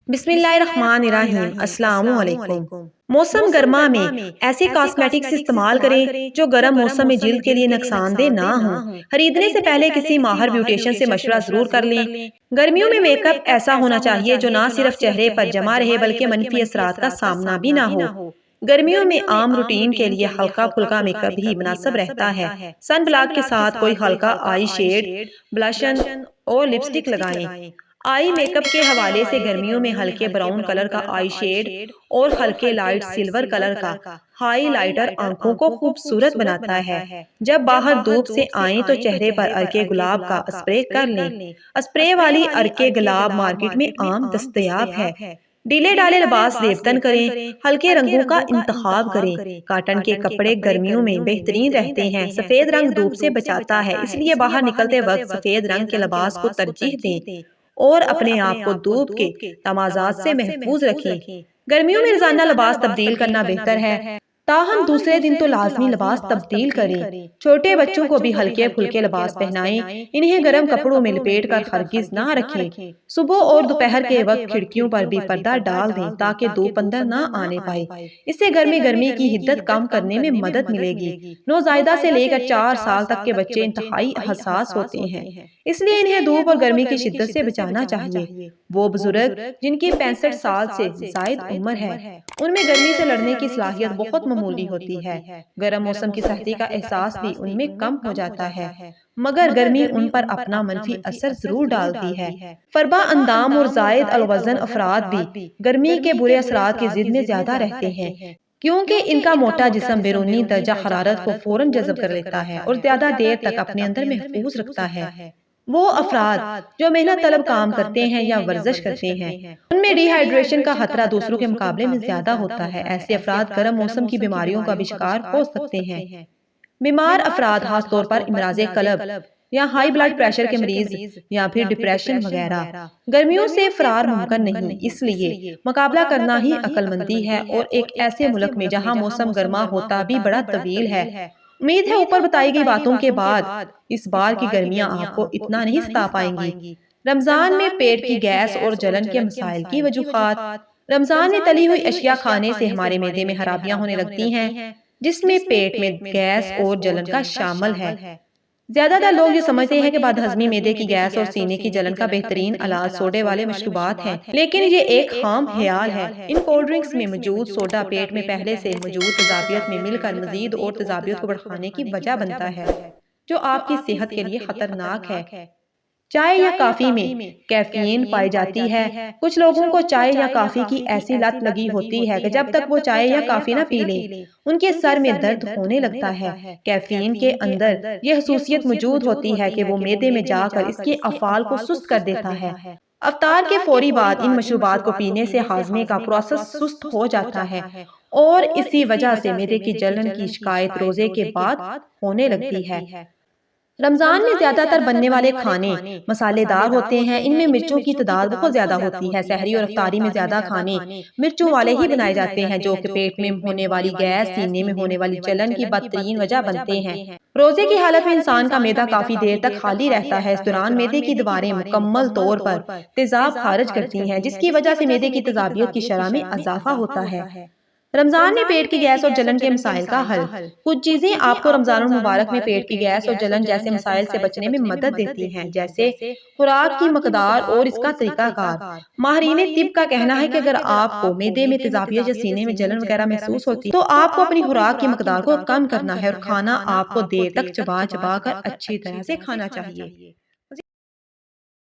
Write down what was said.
बिस्मिल्लाहिर्रहमानिर्रहीम अस्सलामु अलैकुम। मौसम गर्मा में ऐसे कॉस्मेटिक्स इस्तेमाल करें जो गर्म मौसम में जिल्द के लिए नुकसानदेह ना हो। खरीदने से पहले किसी माहिर ब्यूटिशियन से मशवरा जरूर कर लें। गर्मियों में मेकअप ऐसा होना चाहिए जो ना सिर्फ चेहरे पर जमा रहे बल्कि मनफी असरात का सामना भी ना हो। गर्मियों में आम रूटीन के लिए हल्का फुल्का मेकअप ही मुनासिब रहता है। सन ब्लॉक के साथ कोई हल्का आई शेड, ब्लशन और लिपस्टिक लगाएं। आई मेकअप के हवाले से गर्मियों में हल्के ब्राउन कलर का आई शेड और हल्के लाइट सिल्वर कलर का हाईलाइटर आंखों को खूबसूरत बनाता है। जब बाहर धूप से आए तो चेहरे पर अर्के गुलाब का स्प्रे कर लें। स्प्रे वाली अर्के गुलाब मार्केट में आम दस्तयाब है। ढीले डाले लिबास जेबतन करें, हल्के रंगों का इंतखाब करें। कॉटन के कपड़े गर्मियों में बेहतरीन रहते हैं। सफेद रंग धूप से बचाता है, इसलिए बाहर निकलते वक्त सफेद रंग के लिबास को तरजीह दें और अपने आप को धूप के तमाजात से महफूज रखें। गर्मियों में रोजाना लिबास तब्दील करना बेहतर है, ताहम दूसरे दिन तो लाजमी लिबास तब्दील करें। छोटे बच्चों को भी हल्के फुल्के लिबास पहनाएं, इन्हें गर्म कपड़ों में लपेट कर हरगिज ना रखें। सुबह और दोपहर के वक्त खिड़कियों पर भी पर्दा डाल दें ताकि धूप अंदर ना आने पाए। इससे गर्मी की हिद्दत कम करने में मदद मिलेगी। नौजायदा से लेकर 4 साल तक के बच्चे इंतहाई हसास होते हैं, इसलिए इन्हें धूप और गर्मी की शिद्दत से बचाना चाहिए। वो बुजुर्ग जिनकी 65 साल से जायद उम्र है, उनमें गर्मी से लड़ने की सलाहियत बहुत मामूली होती है। गर्म मौसम की सख्ती का एहसास भी उनमें कम हो जाता है, मगर गर्मी उन पर अपना मनफी असर जरूर डालती है। फरबा अंदाम और जायद अलवजन अफराद भी गर्मी के बुरे असरात की जिद में ज्यादा रहते हैं, क्योंकि इनका मोटा जिस्म बैरूनी दर्जा हरारत को फौरन जज़ब कर लेता है और ज्यादा देर तक अपने अंदर महफूज रखता है। वो अफराद जो मेहनत तलब काम करते हैं या वर्जिश करते हैं, उनमें डिहाइड्रेशन का खतरा दूसरों के मुकाबले में ज्यादा होता है। ऐसे अफराद गर्म मौसम की बीमारियों का भी शिकार हो सकते हैं। बीमार अफराद खास तौर पर इमराज़े कल्ब या हाई ब्लड प्रेशर के मरीज या फिर डिप्रेशन वगैरह गर्मियों से फरार मुमकिन नहीं, इसलिए मुकाबला करना ही अक्लमंदी है। और एक ऐसे मुल्क में जहाँ मौसम गर्मा होता भी बड़ा तवील है। उम्मीद है ऊपर बताई गई बातों के बाद इस बार की गर्मियां आपको इतना नहीं सता पाएंगी। रमजान में पेट की गैस और जलन के मसाइल की वजूहात। रमजान में तली हुई अशिया खाने से हमारे मैदे में खराबियां होने लगती हैं, जिसमें पेट में गैस और जलन का शामिल है। ज्यादातर लोग ये समझते हैं कि बदहजमी, मैदे की गैस और सीने की जलन का बेहतरीन इलाज सोडे वाले मशरूबात हैं, लेकिन ये एक खाम ख्याल है। इन कोल्ड ड्रिंक्स में मौजूद सोडा पेट में पहले से मौजूद तेजाबियत में मिलकर मजीद और तेजाबियत को बढ़ाने की वजह बनता है, जो आपकी सेहत के लिए खतरनाक है। चाय या काफी में कैफीन पाई जाती है। कुछ लोगों को चाय या काफी की ऐसी लत लगी होती है कि जब तक वो चाय या काफी ना पी ले, उनके सर में दर्द होने लगता है। कैफीन के अंदर यह खसूसियत मौजूद होती है कि वो मैदे में जाकर इसके अफाल को सुस्त कर देता है। अफ्तार के फौरी बाद इन मशरूबात को पीने से हाजमे का प्रोसेस सुस्त हो जाता है और इसी वजह से मैदे की जलन की शिकायत रोजे के बाद होने लगती है। रमजान में ज्यादातर बनने वाले खाने मसालेदार होते हैं, इनमें मिर्चों की तादाद बहुत ज्यादा होती है। सहरी और अफ्तारी में ज्यादा खाने मिर्चों वाले ही बनाए जाते हैं, जो कि पेट में होने वाली गैस, सीने में होने वाली जलन की बदतरीन वजह बनते हैं। रोजे की हालत में इंसान का मैदा काफी देर तक खाली रहता है। इस दौरान मैदे की दीवारें मुकम्मल तौर पर तेजाब खारिज करती हैं, जिसकी वजह से मैदे की तेजाबियत की शरह में इजाफा होता है। रमजान में पेट की गैस और जलन के मसाइल का हल। कुछ चीजें आपको रमजान मुबारक में पेट की गैस और जलन जैसे मसाइल से बचने में मदद देती हैं, जैसे खुराक की मकदार और इसका तरीकाकार। माहिरीन तिब का कहना है कि अगर आपको मैदे में तेजाबियत या सीने में जलन वगैरह महसूस होती है तो आपको अपनी खुराक की मकदार को कम करना है और खाना आपको देर तक चबा चबा कर अच्छी तरह से खाना चाहिए।